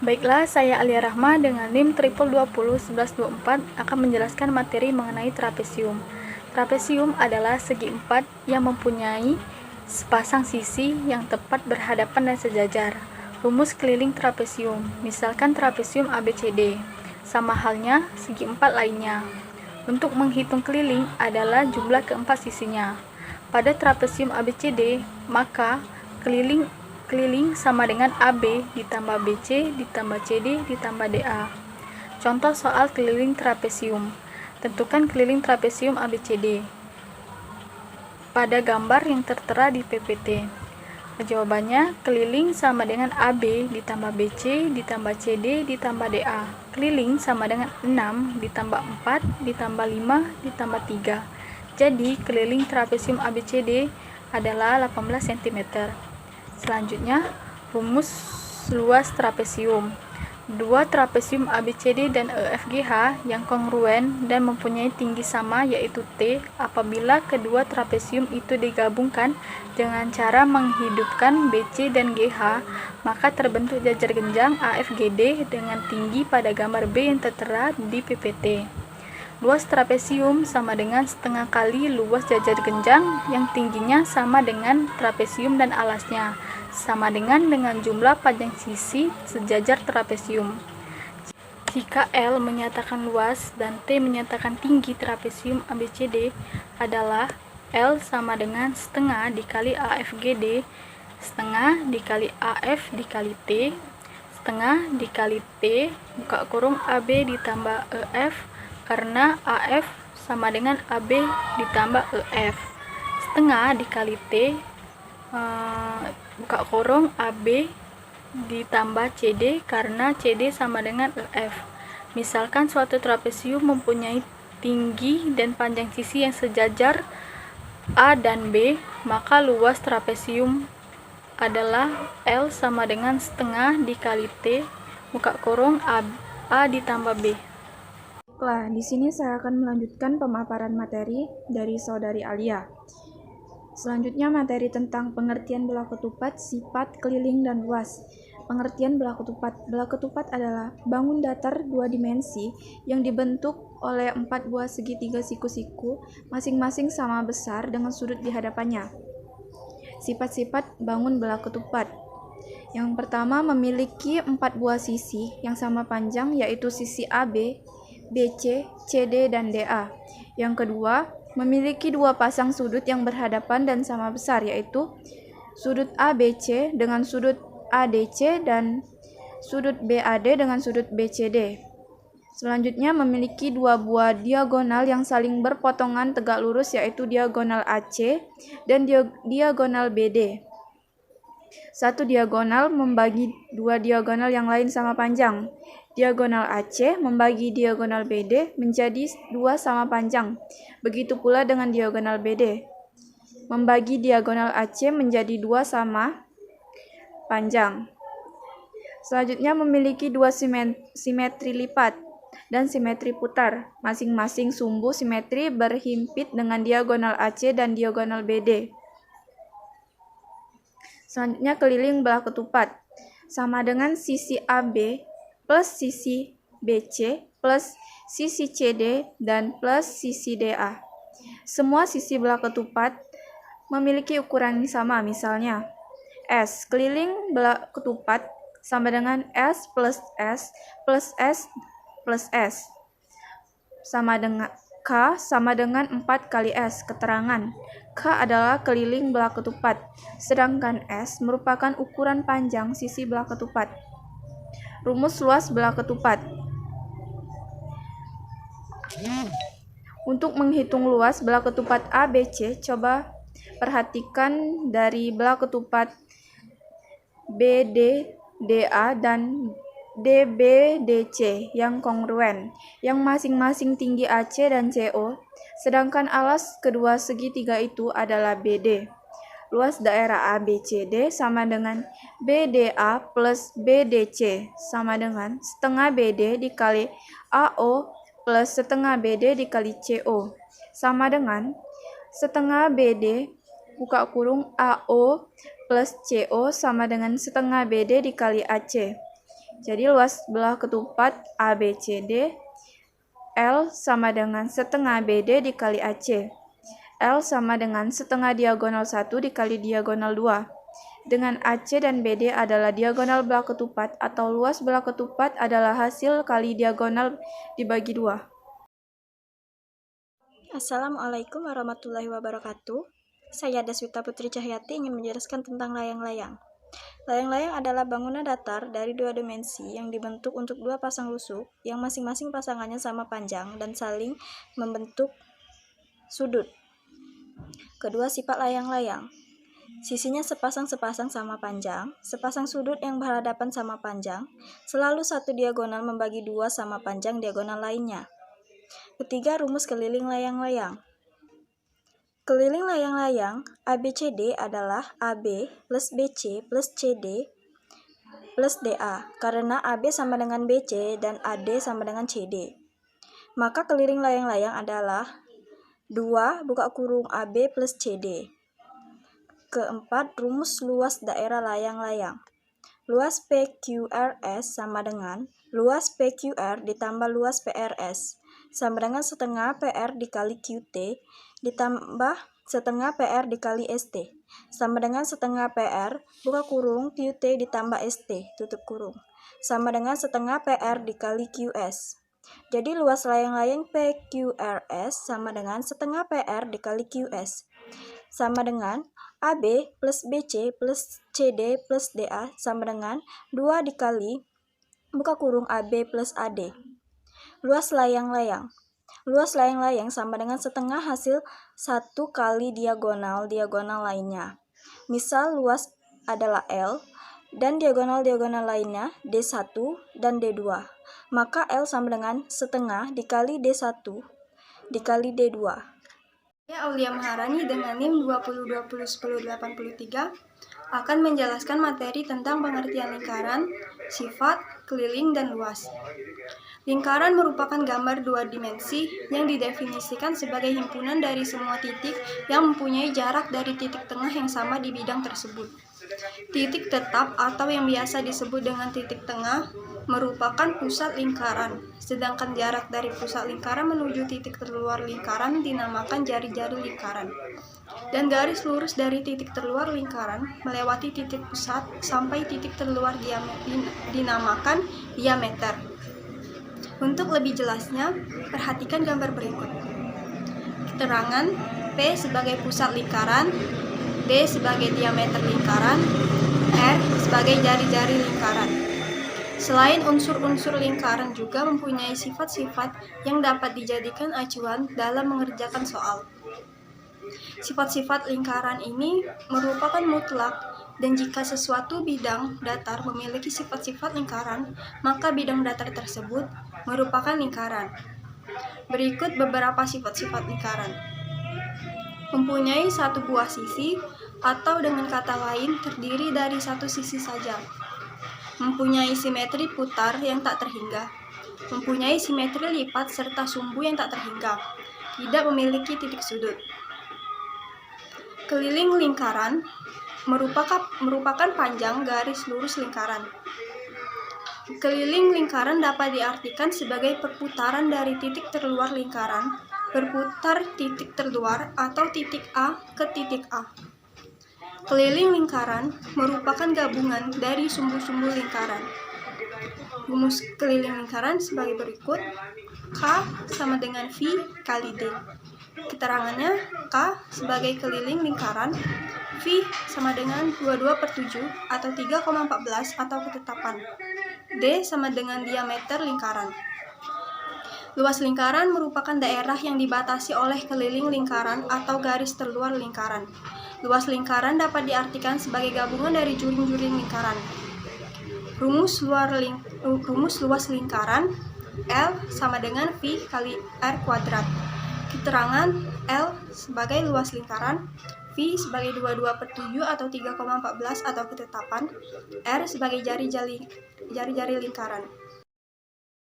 Baiklah, saya Alia Rahma dengan NIM 20201124 akan menjelaskan materi mengenai trapesium. Trapesium adalah segi empat yang mempunyai sepasang sisi yang tepat berhadapan dan sejajar. Rumus keliling trapesium, misalkan trapesium ABCD, sama halnya segi empat lainnya. Untuk menghitung keliling adalah jumlah keempat sisinya. Pada trapesium ABCD, maka keliling sama dengan AB ditambah BC ditambah CD ditambah DA. Contoh soal keliling trapesium. Tentukan keliling trapesium ABCD pada gambar yang tertera di PPT. Jawabannya, keliling sama dengan AB ditambah BC ditambah CD ditambah DA. Keliling sama dengan 6 ditambah 4 ditambah 5 ditambah 3. Jadi, keliling trapesium ABCD adalah 18 cm. Selanjutnya, rumus luas trapesium. Dua trapesium ABCD dan EFGH yang kongruen dan mempunyai tinggi sama yaitu T apabila kedua trapesium itu digabungkan dengan cara menghidupkan BC dan GH, maka terbentuk jajar genjang AFGD dengan tinggi pada gambar B yang tertera di PPT. Luas trapesium sama dengan setengah kali luas jajar genjang yang tingginya sama dengan trapesium dan alasnya, sama dengan jumlah panjang sisi sejajar trapesium. Jika L menyatakan luas dan T menyatakan tinggi trapesium ABCD adalah L sama dengan setengah dikali AFGD, setengah dikali AF dikali T, setengah dikali T, buka kurung AB ditambah EF, karena AF sama dengan AB ditambah EF. Setengah dikali T, buka kurung AB ditambah CD, karena CD sama dengan EF. Misalkan suatu trapesium mempunyai tinggi dan panjang sisi yang sejajar A dan B, maka luas trapesium adalah L sama dengan setengah dikali T, buka kurung A ditambah B. Baiklah, di sini saya akan melanjutkan pemaparan materi dari saudari Alia. Selanjutnya materi tentang pengertian bola ketupat, sifat, keliling, dan luas. Pengertian bola ketupat. Bola ketupat adalah bangun datar dua dimensi yang dibentuk oleh 4 buah segitiga siku-siku, masing-masing sama besar dengan sudut di hadapannya. Sifat-sifat bangun bola ketupat. Yang pertama, memiliki 4 buah sisi yang sama panjang, yaitu sisi AB, BC, CD, dan DA. Yang kedua, memiliki 2 pasang sudut yang berhadapan dan sama besar, yaitu sudut ABC dengan sudut ADC dan sudut BAD dengan sudut BCD. Selanjutnya, memiliki 2 buah diagonal yang saling berpotongan tegak lurus, yaitu diagonal AC dan diagonal BD. Satu diagonal membagi 2 diagonal yang lain sama panjang. Diagonal AC membagi diagonal BD menjadi 2 sama panjang. Begitu pula dengan diagonal BD. Membagi diagonal AC menjadi 2 sama panjang. Selanjutnya, memiliki 2 simetri lipat dan simetri putar. Masing-masing sumbu simetri berhimpit dengan diagonal AC dan diagonal BD. Selanjutnya, keliling bola ketupat. Sama dengan sisi AB plus sisi BC plus sisi CD dan plus sisi DA. Semua sisi bola ketupat memiliki ukuran yang sama, misalnya S. Keliling bola ketupat sama dengan S plus S plus S plus S. Sama dengan K sama dengan 4 kali S. Keterangan: K adalah keliling bola ketupat, sedangkan S merupakan ukuran panjang sisi bola ketupat. Rumus luas bola ketupat. Untuk menghitung luas bola ketupat ABC, coba perhatikan dari bola ketupat BDDA dan DBDC yang kongruen, yang masing-masing tinggi AC dan CO, sedangkan alas kedua segitiga itu adalah BD. Luas daerah ABCD sama dengan BDA plus BDC sama dengan setengah BD dikali AO plus setengah BD dikali CO sama dengan setengah BD buka kurung AO plus CO sama dengan setengah BD dikali AC. Jadi luas belah ketupat ABCD L sama dengan setengah BD dikali AC. L sama dengan setengah diagonal 1 dikali diagonal 2. Dengan AC dan BD adalah diagonal belah ketupat atau luas belah ketupat adalah hasil kali diagonal dibagi 2. Assalamualaikum warahmatullahi wabarakatuh. Saya Deswita Putri Cahyati ingin menjelaskan tentang layang-layang. Layang-layang adalah bangunan datar dari 2 dimensi yang dibentuk untuk 2 pasang lusuk yang masing-masing pasangannya sama panjang dan saling membentuk sudut. Kedua sifat layang-layang. Sisinya sepasang-sepasang sama panjang, sepasang sudut yang berhadapan sama panjang, selalu satu diagonal membagi 2 sama panjang diagonal lainnya. Ketiga, rumus keliling layang-layang. Keliling layang-layang ABCD adalah AB plus BC plus CD plus DA, karena AB sama dengan BC dan AD sama dengan CD. Maka keliling layang-layang adalah 2 buka kurung AB plus CD. Keempat, rumus luas daerah layang-layang. Luas PQRS sama dengan luas PQR ditambah luas PRS sama dengan setengah PR dikali QT ditambah setengah PR dikali ST sama dengan setengah PR buka kurung QT ditambah ST tutup kurung sama dengan setengah PR dikali QS. Jadi luas layang-layang PQRS sama dengan setengah PR dikali QS sama dengan AB plus BC plus CD plus DA sama dengan 2 dikali buka kurung AB plus AD. Luas layang-layang. Luas layang-layang sama dengan setengah hasil 1 kali diagonal lainnya. Misal luas adalah L dan diagonal lainnya D1 dan D2. Maka L sama dengan setengah dikali D1 dikali D2. Saya Aulia Maharani dengan NIM 20201083 akan menjelaskan materi tentang pengertian lingkaran, sifat, keliling, dan luas. Lingkaran merupakan gambar 2 dimensi yang didefinisikan sebagai himpunan dari semua titik yang mempunyai jarak dari titik tengah yang sama di bidang tersebut. Titik tetap atau yang biasa disebut dengan titik tengah merupakan pusat lingkaran, sedangkan jarak dari pusat lingkaran menuju titik terluar lingkaran dinamakan jari-jari lingkaran. Dan garis lurus dari titik terluar lingkaran melewati titik pusat sampai titik terluar dinamakan diameter. Untuk lebih jelasnya, perhatikan gambar berikut. Keterangan P sebagai pusat lingkaran, D sebagai diameter lingkaran, R sebagai jari-jari lingkaran. Selain unsur-unsur lingkaran juga mempunyai sifat-sifat yang dapat dijadikan acuan dalam mengerjakan soal. Sifat-sifat lingkaran ini merupakan mutlak, dan jika sesuatu bidang datar memiliki sifat-sifat lingkaran, maka bidang datar tersebut merupakan lingkaran. Berikut beberapa sifat-sifat lingkaran. Mempunyai satu buah sisi, atau dengan kata lain terdiri dari satu sisi saja. Mempunyai simetri putar yang tak terhingga. Mempunyai simetri lipat serta sumbu yang tak terhingga. Tidak memiliki titik sudut. Keliling lingkaran merupakan panjang garis lurus lingkaran. Keliling lingkaran dapat diartikan sebagai perputaran dari titik terluar lingkaran, berputar titik terluar atau titik A ke titik A. Keliling lingkaran merupakan gabungan dari sumbu-sumbu lingkaran. Rumus keliling lingkaran sebagai berikut. K sama dengan V kali D. Keterangannya, K sebagai keliling lingkaran, V sama dengan 22/7 atau 3,14 atau ketetapan. D sama dengan diameter lingkaran. Luas lingkaran merupakan daerah yang dibatasi oleh keliling lingkaran atau garis terluar lingkaran. Luas lingkaran dapat diartikan sebagai gabungan dari juring-juring lingkaran. Rumus luas lingkaran, L sama dengan V kali R kuadrat. Keterangan, L sebagai luas lingkaran, V sebagai 22/7 atau 3,14 atau ketetapan, R sebagai jari-jari lingkaran.